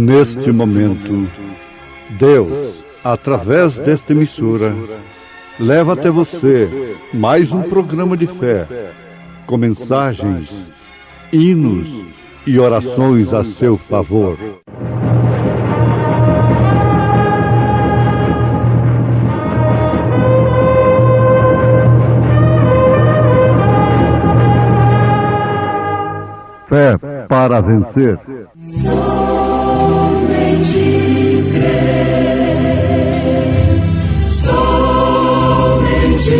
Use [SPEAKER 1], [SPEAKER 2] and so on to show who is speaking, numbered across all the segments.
[SPEAKER 1] Neste momento, Deus, através desta emissora, leva até você mais um programa de fé, com mensagens, hinos e orações a seu favor. Fé para vencer.
[SPEAKER 2] Somente crer, somente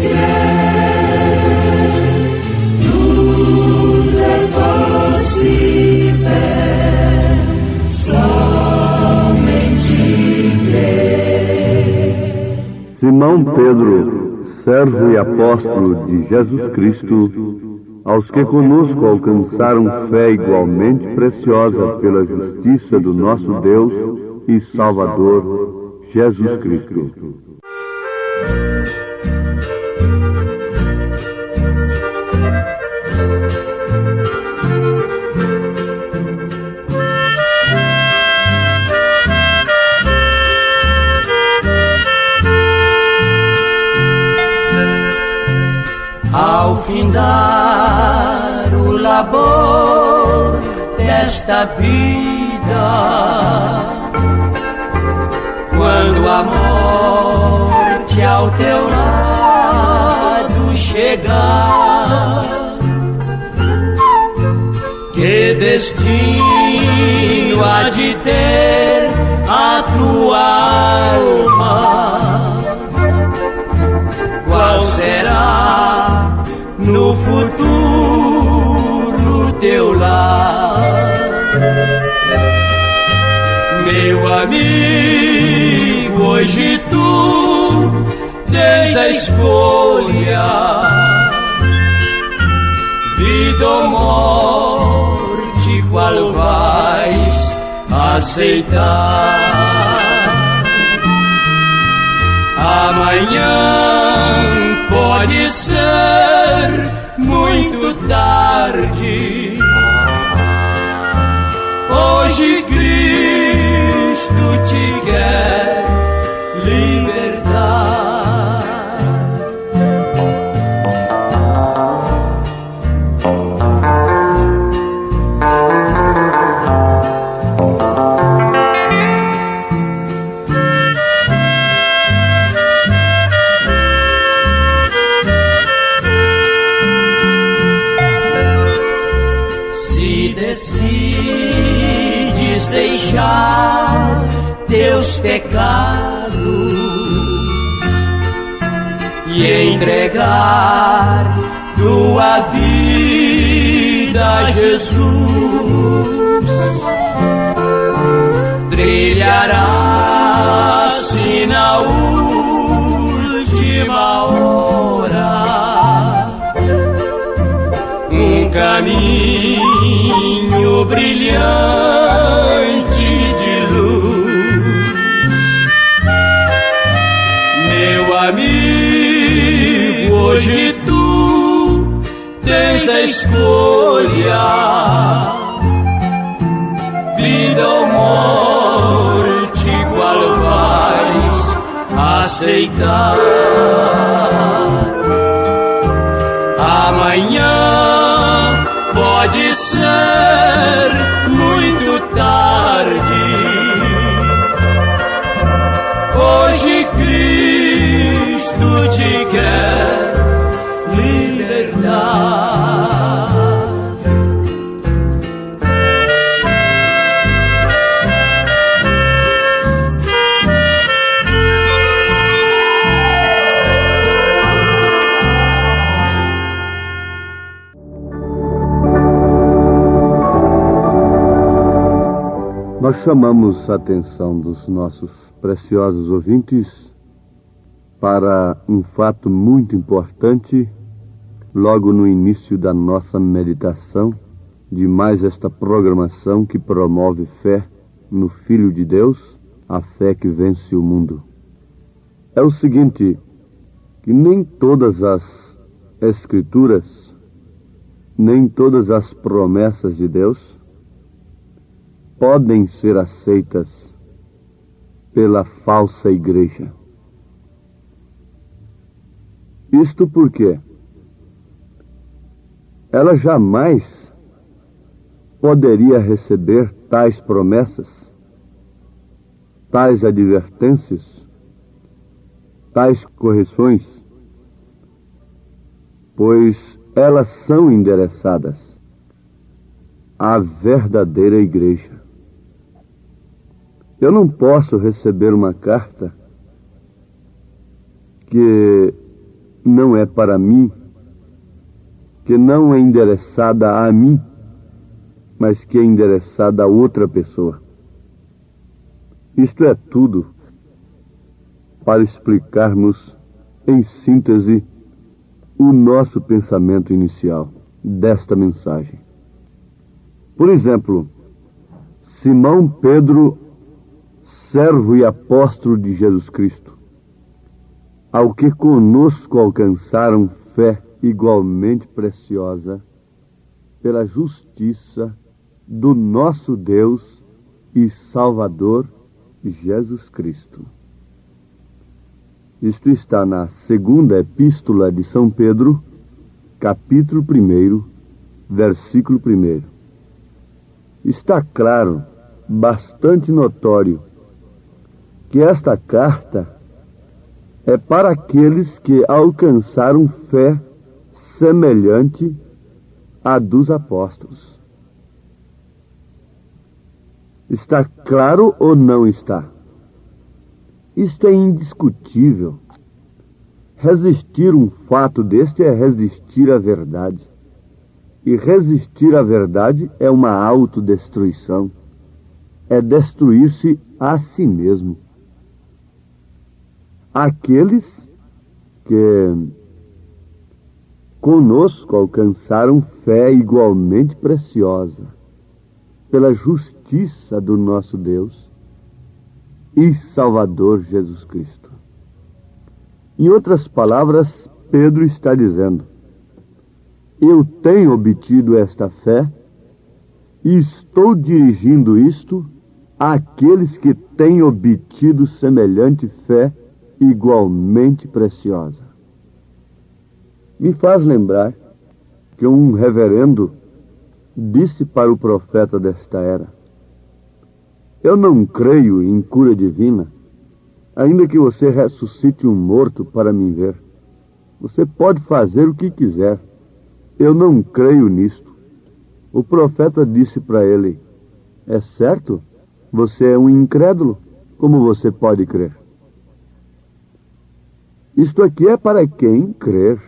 [SPEAKER 2] crer, tudo é possível, somente crer.
[SPEAKER 3] Simão Pedro, servo e apóstolo de Jesus Cristo, aos que conosco alcançaram fé igualmente preciosa pela justiça do nosso Deus e Salvador, Jesus Cristo.
[SPEAKER 2] Ao findar o labor desta vida, quando a morte ao teu lado chegar, que destino há de ter a tua alma? Qual será no futuro teu lar? Meu amigo, hoje tu tens a escolha, vida ou morte, qual vais aceitar? Amanhã pode ser muito tarde. Hoje Cristo te quer libertar. Decides deixar teus pecados e entregar tua vida a Jesus, trilharás-se na última hora um caminho brilhante de luz. Meu amigo, hoje tu tens a escolha, vida ou morte, qual vais aceitar? Amanhã pode ser muito tarde. Hoje Cristo te quer libertar.
[SPEAKER 3] Nós chamamos a atenção dos nossos preciosos ouvintes para um fato muito importante logo no início da nossa meditação de mais esta programação que promove fé no Filho de Deus, a fé que vence o mundo. É o seguinte, que nem todas as Escrituras, nem todas as promessas de Deus podem ser aceitas pela falsa igreja. Isto porque ela jamais poderia receber tais promessas, tais advertências, tais correções, pois elas são endereçadas à verdadeira igreja. Eu não posso receber uma carta que não é para mim, que não é endereçada a mim, mas que é endereçada a outra pessoa. Isto é tudo para explicarmos, em síntese, o nosso pensamento inicial desta mensagem. Por exemplo, Simão Pedro, servo e apóstolo de Jesus Cristo, ao que conosco alcançaram fé igualmente preciosa pela justiça do nosso Deus e Salvador Jesus Cristo. Isto está na segunda epístola de São Pedro, capítulo 1, versículo 1. Está claro, bastante notório, que esta carta é para aqueles que alcançaram fé semelhante à dos apóstolos. Está claro ou não está? Isto é indiscutível. Resistir um fato deste é resistir à verdade. E resistir à verdade é uma autodestruição. É destruir-se a si mesmo. Aqueles que conosco alcançaram fé igualmente preciosa pela justiça do nosso Deus e Salvador Jesus Cristo. Em outras palavras, Pedro está dizendo: eu tenho obtido esta fé e estou dirigindo isto àqueles que têm obtido semelhante fé igualmente preciosa. Me faz lembrar que um reverendo disse para o profeta desta era: eu não creio em cura divina, ainda que você ressuscite um morto para me ver. Você pode fazer o que quiser. Eu não creio nisto. O profeta disse para ele: é certo? Você é um incrédulo. Como você pode crer? Isto aqui é para quem crer.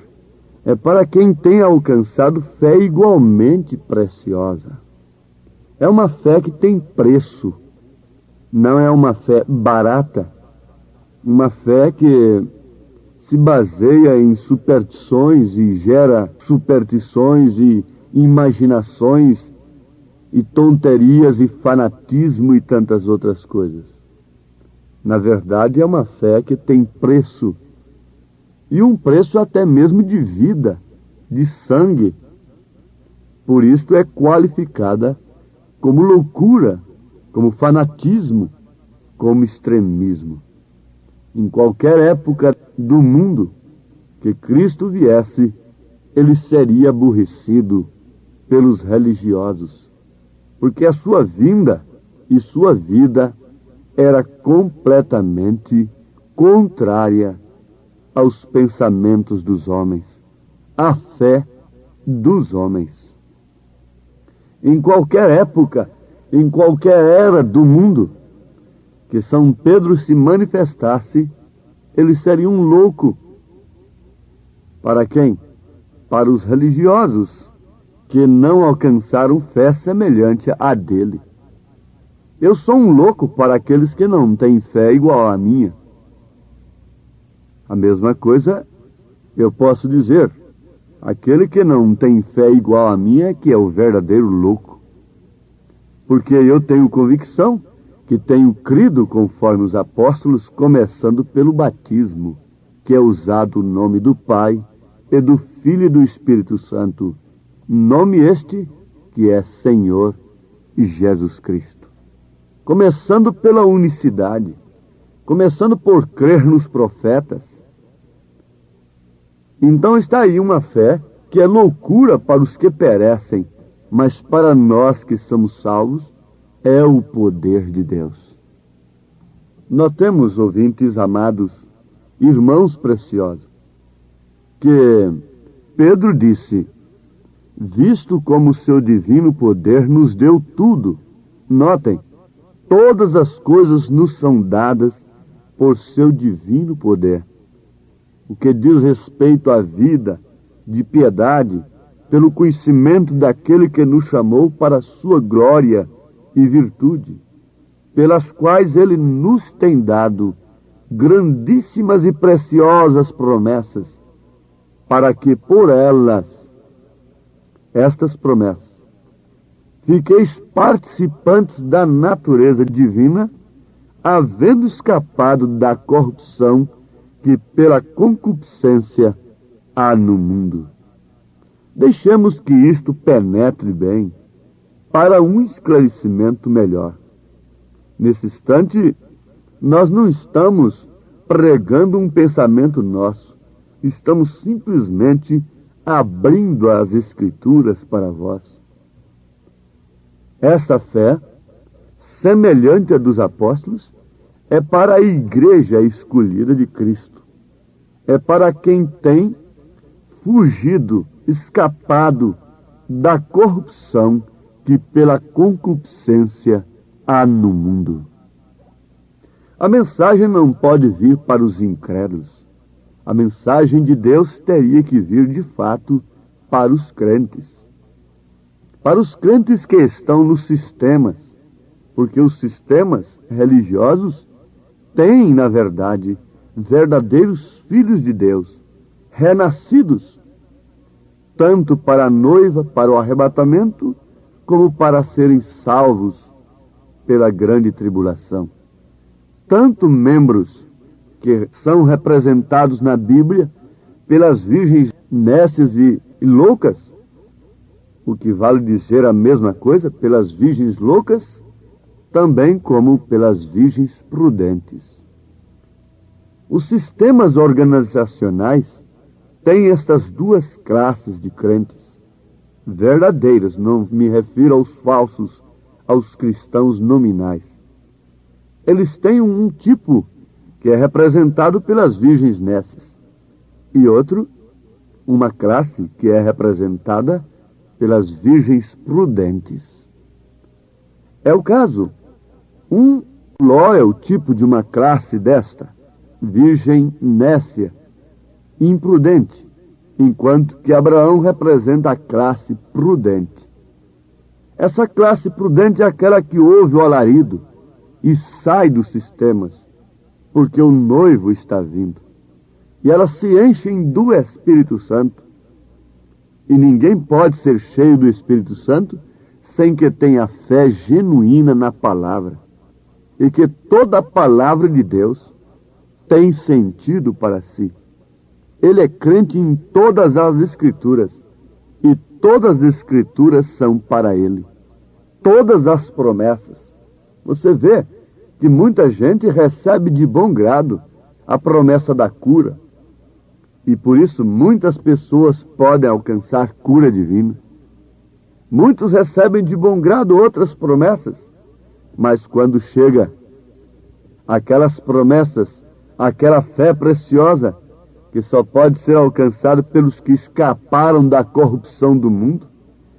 [SPEAKER 3] É para quem tem alcançado fé igualmente preciosa. É uma fé que tem preço. Não é uma fé barata. Uma fé que se baseia em superstições e gera superstições e imaginações e tonterias e fanatismo e tantas outras coisas. Na verdade, é uma fé que tem preço. E um preço até mesmo de vida, de sangue. Por isso é qualificada como loucura, como fanatismo, como extremismo. Em qualquer época do mundo que Cristo viesse, ele seria aborrecido pelos religiosos, porque a sua vinda e sua vida era completamente contrária aos pensamentos dos homens, à fé dos homens. Em qualquer época, em qualquer era do mundo, que São Pedro se manifestasse, ele seria um louco. Para quem? Para os religiosos, que não alcançaram fé semelhante à dele. Eu sou um louco para aqueles que não têm fé igual à minha. A mesma coisa eu posso dizer: aquele que não tem fé igual à minha é que é o verdadeiro louco. Porque eu tenho convicção que tenho crido conforme os apóstolos, começando pelo batismo, que é usado o nome do Pai e do Filho e do Espírito Santo, nome este que é Senhor Jesus Cristo. começando pela unicidade, começando por crer nos profetas. Então está aí uma fé que é loucura para os que perecem, mas para nós que somos salvos, é o poder de Deus. Notemos, ouvintes amados, irmãos preciosos, que Pedro disse: visto como o seu divino poder nos deu tudo. Notem, todas as coisas nos são dadas por seu divino poder. O que diz respeito à vida de piedade, pelo conhecimento daquele que nos chamou para a sua glória e virtude, pelas quais ele nos tem dado grandíssimas e preciosas promessas, para que por elas, estas promessas, fiqueis participantes da natureza divina, havendo escapado da corrupção que pela concupiscência há no mundo. Deixemos que isto penetre bem, para um esclarecimento melhor. Nesse instante, nós não estamos pregando um pensamento nosso, estamos simplesmente abrindo as Escrituras para vós. Esta fé, semelhante à dos apóstolos, é para a igreja escolhida de Cristo. É para quem tem fugido, escapado da corrupção que pela concupiscência há no mundo. A mensagem não pode vir para os incrédulos. A mensagem de Deus teria que vir de fato para os crentes. Para os crentes que estão nos sistemas, porque os sistemas religiosos têm, na verdade, verdadeiros filhos de Deus, renascidos, tanto para a noiva, para o arrebatamento, como para serem salvos pela grande tribulação. Tanto membros que são representados na Bíblia pelas virgens nécias e loucas, o que vale dizer a mesma coisa, pelas virgens loucas, também como pelas virgens prudentes. Os sistemas organizacionais têm estas duas classes de crentes, verdadeiros, não me refiro aos falsos, aos cristãos nominais. Eles têm um tipo que é representado pelas virgens nécias, e outro, uma classe que é representada pelas virgens prudentes. É o caso. Ló é o tipo de uma classe desta, virgem nécia, imprudente, enquanto que Abraão representa a classe prudente. Essa classe prudente é aquela que ouve o alarido e sai dos sistemas, porque o noivo está vindo. E elas se enchem do Espírito Santo. E ninguém pode ser cheio do Espírito Santo sem que tenha fé genuína na palavra. E que toda a palavra de Deus tem sentido para si. Ele é crente em todas as Escrituras. E todas as Escrituras são para ele. Todas as promessas. Você vê que muita gente recebe de bom grado a promessa da cura. E por isso muitas pessoas podem alcançar cura divina. Muitos recebem de bom grado outras promessas. Mas quando chega aquelas promessas, aquela fé preciosa, que só pode ser alcançada pelos que escaparam da corrupção do mundo,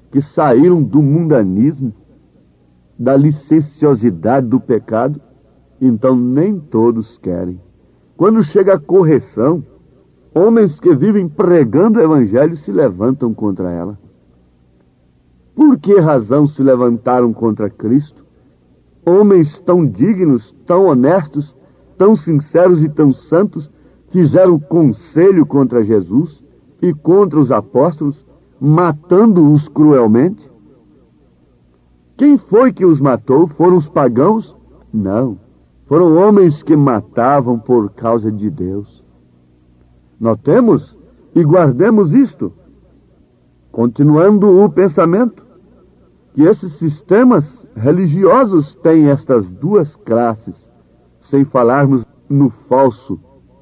[SPEAKER 3] que saíram do mundanismo, da licenciosidade do pecado, então nem todos querem. Quando chega a correção, homens que vivem pregando o evangelho se levantam contra ela. Por que razão se levantaram contra Cristo? Homens tão dignos, tão honestos, tão sinceros e tão santos, fizeram conselho contra Jesus e contra os apóstolos, matando-os cruelmente. Quem foi que os matou? Foram os pagãos? Não. Foram homens que matavam por causa de Deus. Notemos e guardemos isto. Continuando o pensamento, que esses sistemas religiosos têm estas duas classes, sem falarmos no falso,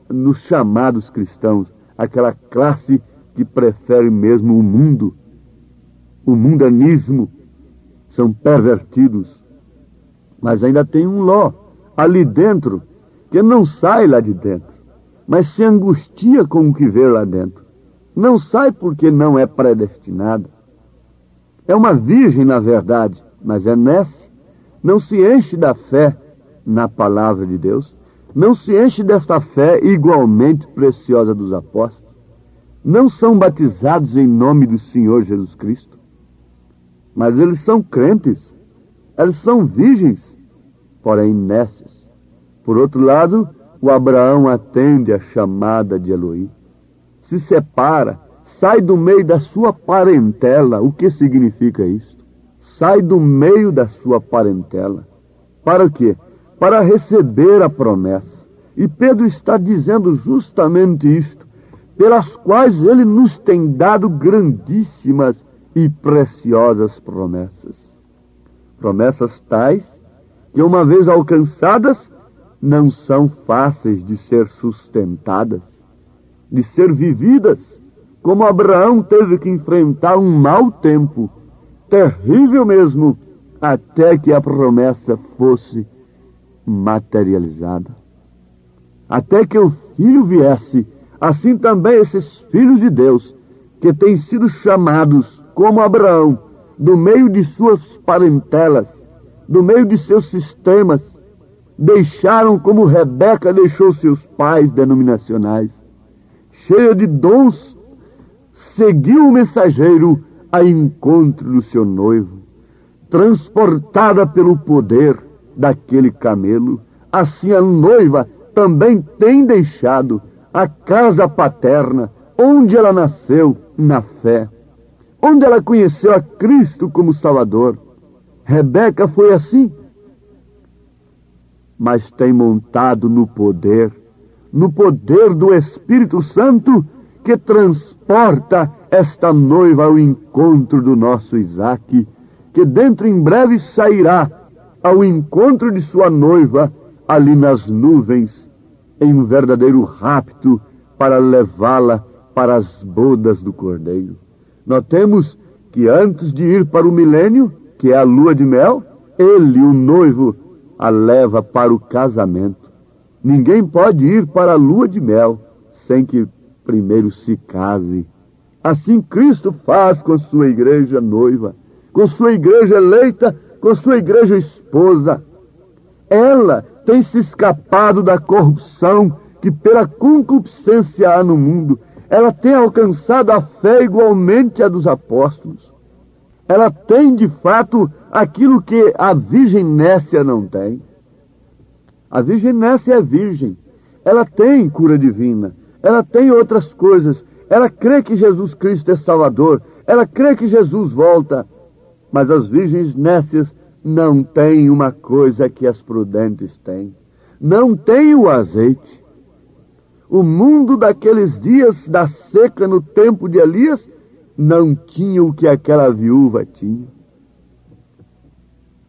[SPEAKER 3] nos chamados cristãos, aquela classe que prefere mesmo o mundanismo, são pervertidos. Mas ainda tem um Ló ali dentro, que não sai lá de dentro, mas se angustia com o que vê lá dentro. Não sai porque não é predestinada. É uma virgem, na verdade, mas é nesse. Não se enche da fé na palavra de Deus, não se enche desta fé igualmente preciosa dos apóstolos, não são batizados em nome do Senhor Jesus Cristo, mas eles são crentes, eles são virgens, porém nécios. Por outro lado, o Abraão atende a chamada de Eloí, se separa, sai do meio da sua parentela. O que significa isto? Sai do meio da sua parentela. Para o quê? Para receber a promessa. E Pedro está dizendo justamente isto, pelas quais ele nos tem dado grandíssimas e preciosas promessas. Promessas tais que, uma vez alcançadas, não são fáceis de ser sustentadas, de ser vividas, como Abraão teve que enfrentar um mau tempo, terrível mesmo, até que a promessa fosse materializada. Até que o Filho viesse, assim também esses filhos de Deus, que têm sido chamados, como Abraão, do meio de suas parentelas, do meio de seus sistemas, deixaram como Rebeca deixou seus pais denominacionais, cheia de dons, seguiu o mensageiro a encontro do seu noivo, transportada pelo poder daquele camelo. Assim a noiva também tem deixado a casa paterna, onde ela nasceu na fé, onde ela conheceu a Cristo como Salvador. Rebeca foi assim, mas tem montado no poder do Espírito Santo, que transporta esta noiva ao encontro do nosso Isaque, que dentro em breve sairá ao encontro de sua noiva, ali nas nuvens, em um verdadeiro rapto, para levá-la para as bodas do Cordeiro. Notemos que antes de ir para o milênio, que é a lua de mel, ele, o noivo, a leva para o casamento. Ninguém pode ir para a lua de mel sem que primeiro se case. Assim Cristo faz com sua igreja noiva, com sua igreja eleita, com sua igreja esposa. Ela tem se escapado da corrupção que pela concupiscência há no mundo. Ela tem alcançado a fé igualmente à dos apóstolos. Ela tem, de fato, aquilo que a Virgem Nécia não tem. A Virgem Nécia é virgem. Ela tem cura divina. Ela tem outras coisas. Ela crê que Jesus Cristo é Salvador. Ela crê que Jesus volta. Mas as virgens nécias não têm uma coisa que as prudentes têm. Não têm o azeite. O mundo daqueles dias da seca no tempo de Elias não tinha o que aquela viúva tinha.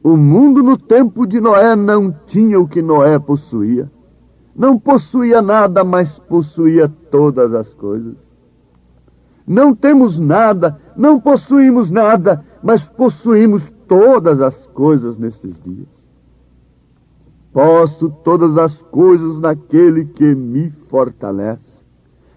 [SPEAKER 3] O mundo no tempo de Noé não tinha o que Noé possuía. Não possuía nada, mas possuía todas as coisas. Não temos nada, não possuímos nada, mas possuímos todas as coisas nestes dias. Posso todas as coisas naquele que me fortalece.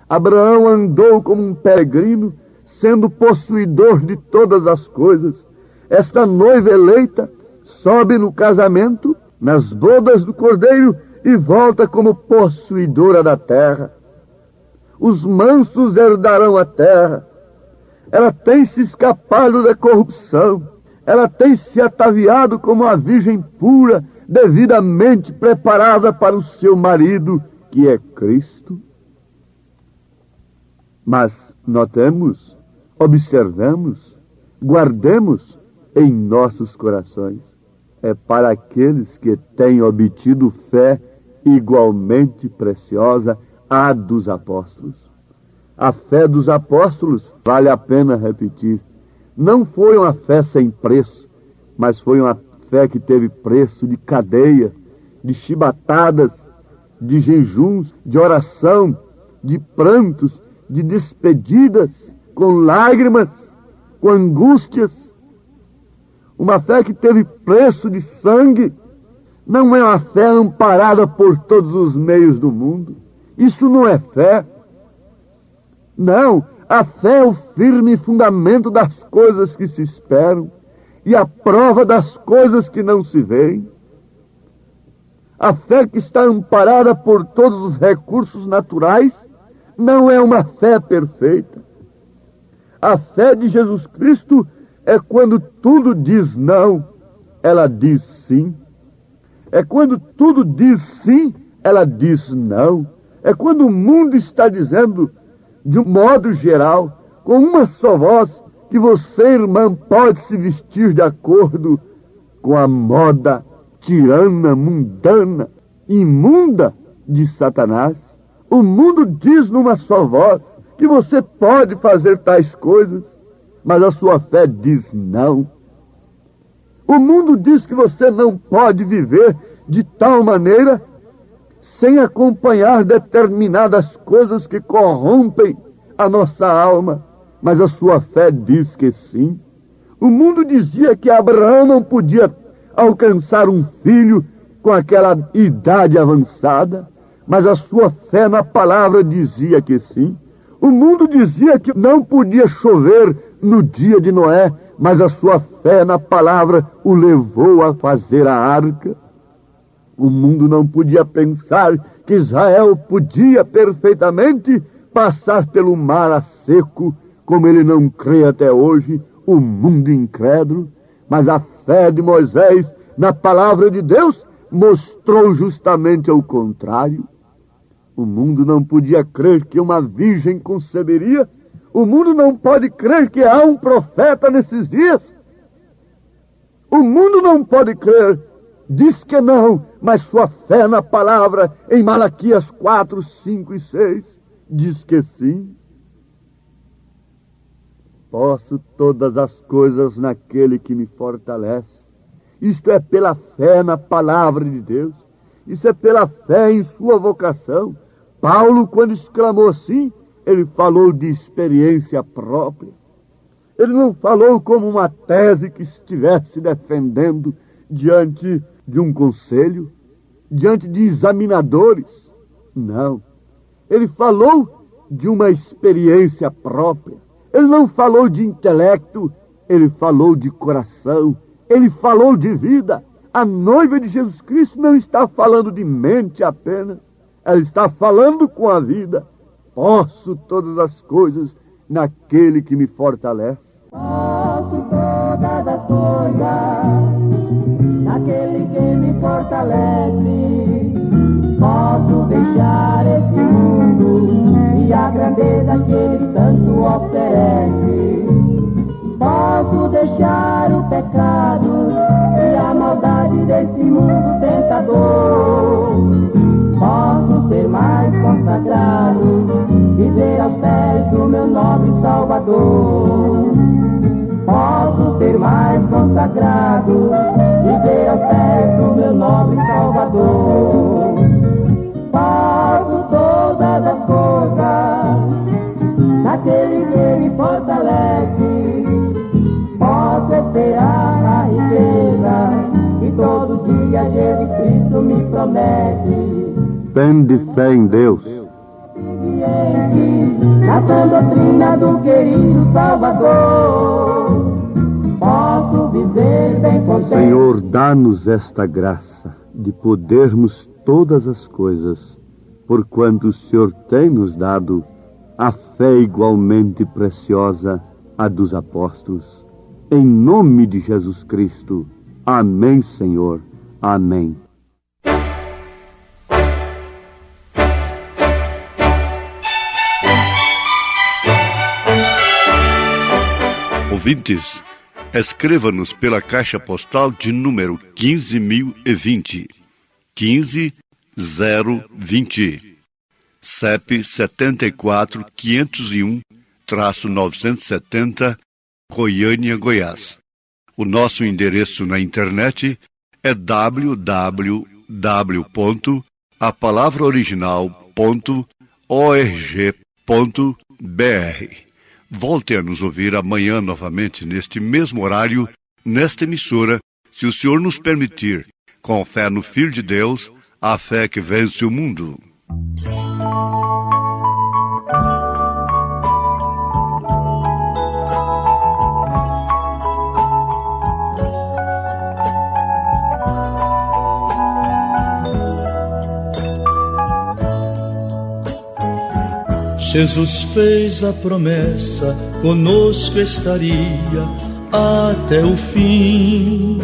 [SPEAKER 3] Abraão andou como um peregrino, sendo possuidor de todas as coisas. Esta noiva eleita sobe no casamento, nas bodas do Cordeiro, e volta como possuidora da terra. Os mansos herdarão a terra. Ela tem se escapado da corrupção. Ela tem se ataviado como a virgem pura, devidamente preparada para o seu marido, que é Cristo. Mas notemos, observemos, guardemos em nossos corações. É para aqueles que têm obtido fé igualmente preciosa à dos apóstolos. A fé dos apóstolos, vale a pena repetir, não foi uma fé sem preço, mas foi uma fé que teve preço de cadeia, de chibatadas, de jejuns, de oração, de prantos, de despedidas, com lágrimas, com angústias. Uma fé que teve preço de sangue. Não é uma fé amparada por todos os meios do mundo. Isso não é fé. Não, a fé é o firme fundamento das coisas que se esperam e a prova das coisas que não se veem. A fé que está amparada por todos os recursos naturais não é uma fé perfeita. A fé de Jesus Cristo é quando tudo diz não, ela diz sim. É quando tudo diz sim, ela diz não. É quando o mundo está dizendo, de um modo geral, com uma só voz, que você, irmã, pode se vestir de acordo com a moda tirana, mundana, imunda de Satanás. O mundo diz numa só voz que você pode fazer tais coisas, mas a sua fé diz não. O mundo diz que você não pode viver de tal maneira sem acompanhar determinadas coisas que corrompem a nossa alma, mas a sua fé diz que sim. O mundo dizia que Abraão não podia alcançar um filho com aquela idade avançada, mas a sua fé na palavra dizia que sim. O mundo dizia que não podia chover no dia de Noé, mas a sua fé na palavra o levou a fazer a arca. O mundo não podia pensar que Israel podia perfeitamente passar pelo mar a seco, como ele não crê até hoje, o mundo incrédulo. Mas a fé de Moisés na palavra de Deus mostrou justamente o contrário. O mundo não podia crer que uma virgem conceberia. O mundo não pode crer que há um profeta nesses dias. O mundo não pode crer. Diz que não, mas sua fé na palavra, em Malaquias 4, 5 e 6, diz que sim. Posso todas as coisas naquele que me fortalece. Isto é pela fé na palavra de Deus. Isso é pela fé em sua vocação. Paulo, quando exclamou assim, ele falou de experiência própria. Ele não falou como uma tese que estivesse defendendo diante de um conselho, diante de examinadores. Não. Ele falou de uma experiência própria. Ele não falou de intelecto, ele falou de coração. Ele falou de vida. A noiva de Jesus Cristo não está falando de mente apenas. Ela está falando com a vida. Posso todas as coisas naquele que me fortalece.
[SPEAKER 4] Posso todas as coisas naquele que me fortalece. Posso deixar esse mundo e a grandeza que ele tanto oferece. Posso deixar o pecado e a maldade desse mundo tentador. Posso ser mais consagrado, viver aos pés do meu nobre Salvador. Posso ser mais consagrado, viver aos pés do meu nobre Salvador. Posso todas as coisas naquele que me fortalece. Posso esperar a riqueza que todo dia Jesus Cristo me promete.
[SPEAKER 3] Tende fé em Deus.
[SPEAKER 4] Na sã doutrina do querido Salvador, posso viver bem contente.
[SPEAKER 3] Senhor, dá-nos esta graça de podermos todas as coisas, porquanto o Senhor tem nos dado a fé igualmente preciosa a dos apóstolos. Em nome de Jesus Cristo. Amém, Senhor. Amém.
[SPEAKER 1] Ouvintes, escreva-nos pela caixa postal de número 15.020, 15020, CEP 74.501-970, Goiânia, Goiás. O nosso endereço na internet é www.apalavraoriginal.org.br. Volte a nos ouvir amanhã novamente, neste mesmo horário, nesta emissora, se o Senhor nos permitir, com fé no Filho de Deus, a fé que vence o mundo.
[SPEAKER 5] Jesus fez a promessa, conosco estaria até o fim.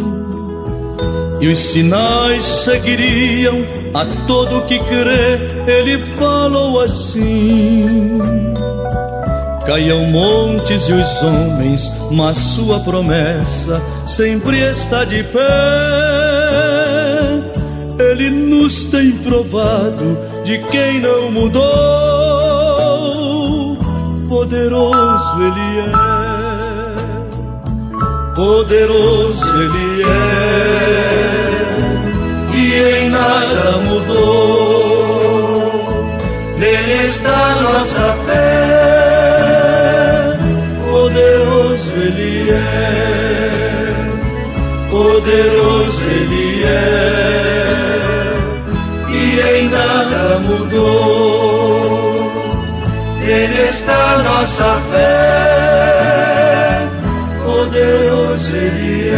[SPEAKER 5] E os sinais seguiriam a todo que crê, ele falou assim. Caiam montes e os homens, mas sua promessa sempre está de pé. Ele nos tem provado de quem não mudou. Poderoso ele é, poderoso ele é, e em nada mudou. Nele está nossa fé. Poderoso ele é, poderoso ele é, e em nada mudou. Nele está nossa fé, poderoso ele é.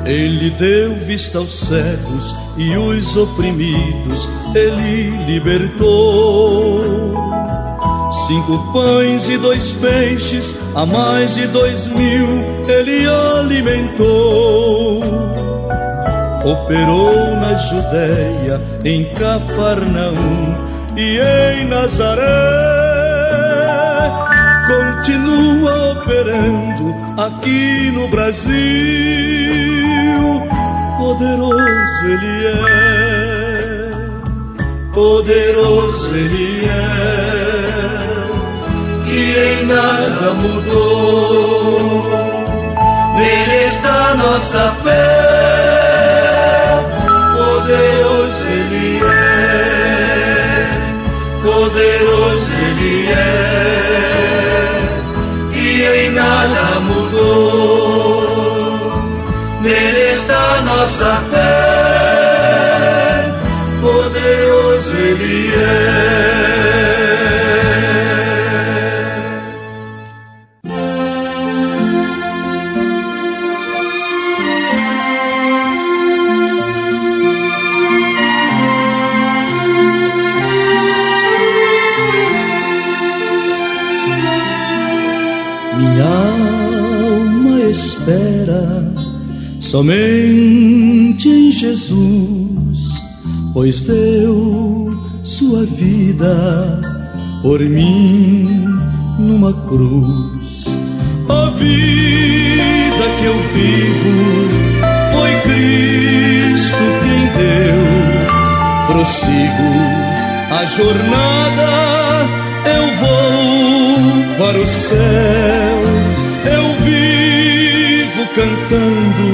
[SPEAKER 5] Ele deu vista aos cegos e os oprimidos ele libertou. 5 pães e 2 peixes, a mais de 2.000 ele alimentou. Operou na Judéia, em Cafarnaum e em Nazaré. Continua operando aqui no Brasil. Poderoso ele é, poderoso ele é, e em nada mudou. Nele está nossa fé. Poderoso ele é, poderoso ele é, e em nada mudou. Nele está nossa fé, poderoso ele é. Minha alma espera somente em Jesus, pois deu sua vida por mim numa cruz. A vida que eu vivo foi Cristo quem deu. Prossigo a jornada, eu vou para o céu. Eu vivo cantando,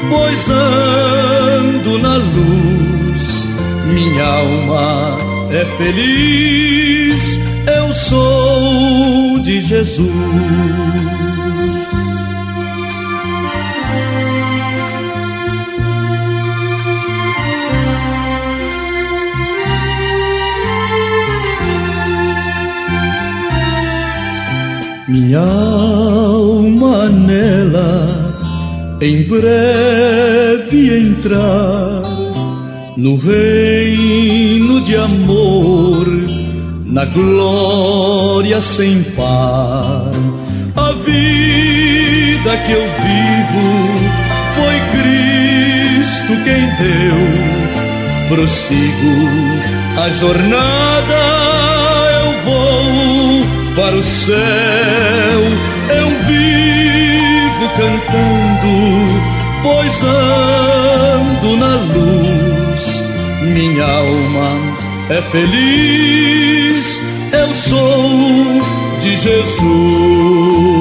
[SPEAKER 5] pois ando na luz. Minha alma é feliz, eu sou de Jesus. Minha alma nela em breve entrar no reino de amor, na glória sem par. A vida que eu vivo foi Cristo quem deu. Prossigo a jornada, eu vou para o céu eu vivo cantando, pois ando na luz. Minha alma é feliz, eu sou de Jesus.